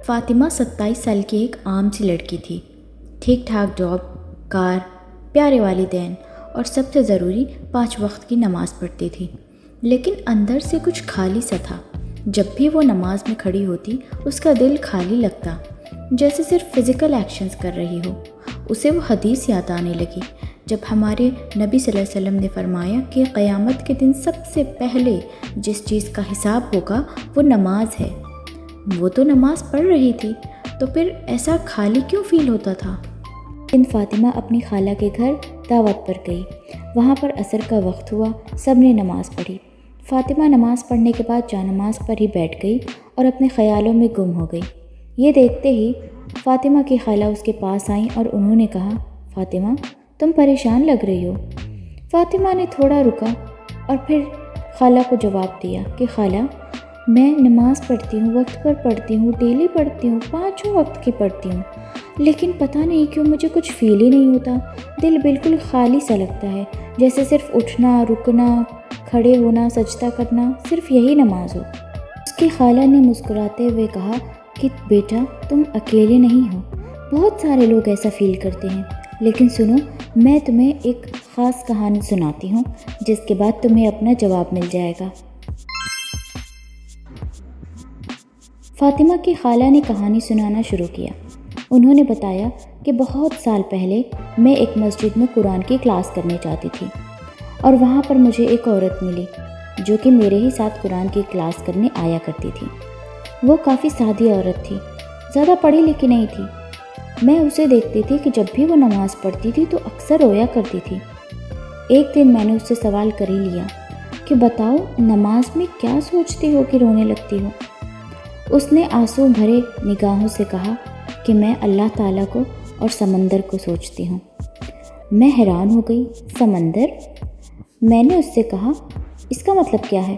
فاطمہ 27 سال کی ایک عام سی لڑکی تھی۔ ٹھیک ٹھاک جاب، کار، پیارے والدین اور سب سے ضروری 5 وقت کی نماز پڑھتی تھی، لیکن اندر سے کچھ خالی سا تھا۔ جب بھی وہ نماز میں کھڑی ہوتی اس کا دل خالی لگتا، جیسے صرف فزیکل ایکشنز کر رہی ہو۔ اسے وہ حدیث یاد آنے لگی جب ہمارے نبی صلی اللہ علیہ وسلم نے فرمایا کہ قیامت کے دن سب سے پہلے جس چیز کا حساب ہوگا وہ نماز ہے۔ وہ تو نماز پڑھ رہی تھی، تو پھر ایسا خالی کیوں فیل ہوتا تھا؟ فاطمہ اپنی خالہ کے گھر دعوت پر گئی۔ وہاں پر عصر کا وقت ہوا، سب نے نماز پڑھی۔ فاطمہ نماز پڑھنے کے بعد جانماز پر ہی بیٹھ گئی اور اپنے خیالوں میں گم ہو گئی۔ یہ دیکھتے ہی فاطمہ کی خالہ اس کے پاس آئیں اور انہوں نے کہا، فاطمہ تم پریشان لگ رہی ہو۔ فاطمہ نے تھوڑا رکا اور پھر خالہ کو جواب دیا کہ خالہ میں نماز پڑھتی ہوں، وقت پر پڑھتی ہوں، ڈیلی پڑھتی ہوں، 5 وقت کی پڑھتی ہوں، لیکن پتہ نہیں کیوں مجھے کچھ فیل ہی نہیں ہوتا۔ دل بالکل خالی سا لگتا ہے، جیسے صرف اٹھنا، رکنا، کھڑے ہونا، سجدہ کرنا، صرف یہی نماز ہو۔ اس کی خالہ نے مسکراتے ہوئے کہا کہ بیٹا تم اکیلے نہیں ہو، بہت سارے لوگ ایسا فیل کرتے ہیں، لیکن سنو میں تمہیں ایک خاص کہانی سناتی ہوں جس کے بعد تمہیں اپنا جواب مل جائے گا۔ فاطمہ کی خالہ نے کہانی سنانا شروع کیا۔ انہوں نے بتایا کہ بہت سال پہلے میں ایک مسجد میں قرآن کی کلاس کرنے جاتی تھی اور وہاں پر مجھے ایک عورت ملی جو کہ میرے ہی ساتھ قرآن کی کلاس کرنے آیا کرتی تھی۔ وہ کافی سادی عورت تھی، زیادہ پڑھی لکھی نہیں تھی۔ میں اسے دیکھتی تھی کہ جب بھی وہ نماز پڑھتی تھی تو اکثر رویا کرتی تھی۔ ایک دن میں نے اس سے سوال کر ہی لیا کہ بتاؤ نماز میں کیا سوچتی ہو کہ رونے لگتی ہو؟ اس نے آنسو بھرے نگاہوں سے کہا کہ میں اللہ تعالیٰ کو اور سمندر کو سوچتی ہوں۔ میں حیران ہو گئی، سمندر؟ میں نے اس سے کہا اس کا مطلب کیا ہے؟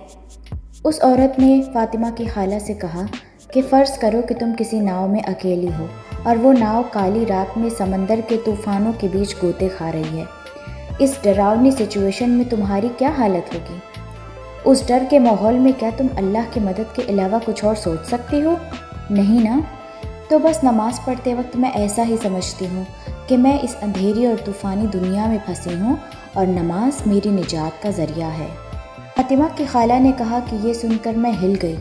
اس عورت نے فاطمہ کی خالہ سے کہا کہ فرض کرو کہ تم کسی ناؤ میں اکیلی ہو اور وہ ناؤ کالی رات میں سمندر کے طوفانوں کے بیچ گوتے کھا رہی ہے۔ اس ڈراؤنی سچویشن میں تمہاری کیا حالت ہوگی؟ اس ڈر کے ماحول میں کیا تم اللہ کی مدد کے علاوہ کچھ اور سوچ سکتی ہو؟ نہیں نا؟ تو بس نماز پڑھتے وقت میں ایسا ہی سمجھتی ہوں کہ میں اس اندھیری اور طوفانی دنیا میں پھنسی ہوں اور نماز میری نجات کا ذریعہ ہے۔ فاطمہ کی خالہ نے کہا کہ یہ سن کر میں ہل گئی۔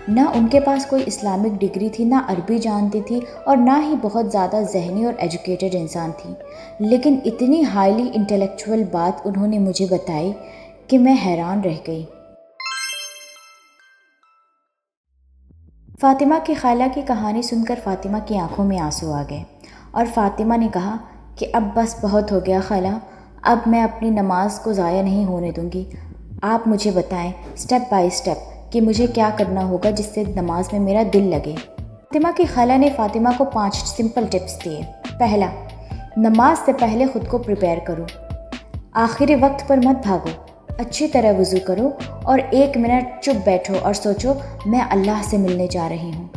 نہ ان کے پاس کوئی اسلامک ڈگری تھی، نہ عربی جانتی تھی اور نہ ہی بہت زیادہ ذہنی اور ایجوکیٹڈ انسان تھی، لیکن اتنی ہائیلی انٹلیکچوئل بات انہوں نے مجھے بتائی کہ میں حیران رہ گئی۔ فاطمہ کی خالہ کی کہانی سن کر فاطمہ کی آنکھوں میں آنسو آ گئے اور فاطمہ نے کہا کہ اب بس بہت ہو گیا خالہ، اب میں اپنی نماز کو ضائع نہیں ہونے دوں گی۔ آپ مجھے بتائیں سٹیپ بائی سٹیپ کہ مجھے کیا کرنا ہوگا جس سے نماز میں میرا دل لگے۔ فاطمہ کی خالہ نے فاطمہ کو 5 سمپل ٹپس دیے۔ پہلا، نماز سے پہلے خود کو پریپیئر کرو، آخری وقت پر مت بھاگو، اچھی طرح وضو کرو اور 1 منٹ چپ بیٹھو اور سوچو میں اللہ سے ملنے جا رہی ہوں۔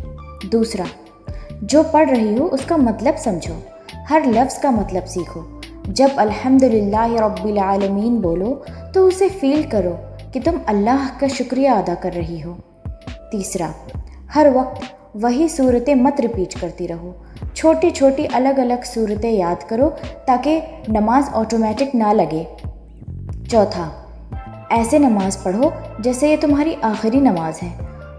دوسرا، جو پڑھ رہی ہو اس کا مطلب سمجھو، ہر لفظ کا مطلب سیکھو۔ جب الحمدللہ رب العالمین بولو تو اسے فیل کرو کہ تم اللہ کا شکریہ ادا کر رہی ہو۔ تیسرا، ہر وقت وہی صورتیں مت ریپیٹ کرتی رہو، چھوٹی چھوٹی الگ الگ صورتیں یاد کرو تاکہ نماز آٹومیٹک نہ لگے۔ چوتھا، ایسے نماز پڑھو جیسے یہ تمہاری آخری نماز ہے۔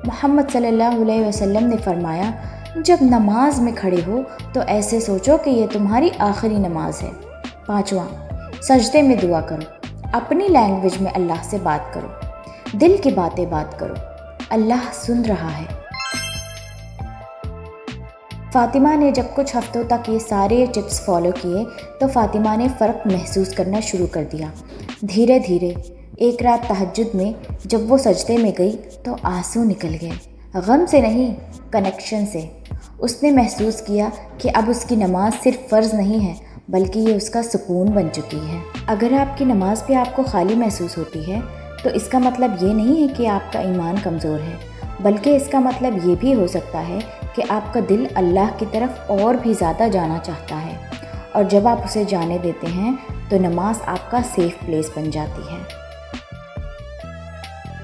محمد صلی اللہ علیہ وسلم نے فرمایا جب نماز میں کھڑے ہو تو ایسے سوچو کہ یہ تمہاری آخری نماز ہے۔ پانچواں، سجدے میں دعا کرو، اپنی لینگویج میں اللہ سے بات کرو، دل کی باتیں بات کرو، اللہ سن رہا ہے۔ فاطمہ نے جب کچھ ہفتوں تک یہ سارے ٹپس فالو کیے تو فاطمہ نے فرق محسوس کرنا شروع کر دیا۔ دھیرے دھیرے ایک رات تہجد میں جب وہ سجدے میں گئی تو آنسو نکل گئے، غم سے نہیں کنیکشن سے۔ اس نے محسوس کیا کہ اب اس کی نماز صرف فرض نہیں ہے بلکہ یہ اس کا سکون بن چکی ہے۔ اگر آپ کی نماز پہ آپ کو خالی محسوس ہوتی ہے تو اس کا مطلب یہ نہیں ہے کہ آپ کا ایمان کمزور ہے، بلکہ اس کا مطلب یہ بھی ہو سکتا ہے کہ آپ کا دل اللہ کی طرف اور بھی زیادہ جانا چاہتا ہے، اور جب آپ اسے جانے دیتے ہیں تو نماز آپ کا سیف پلیس بن جاتی ہے۔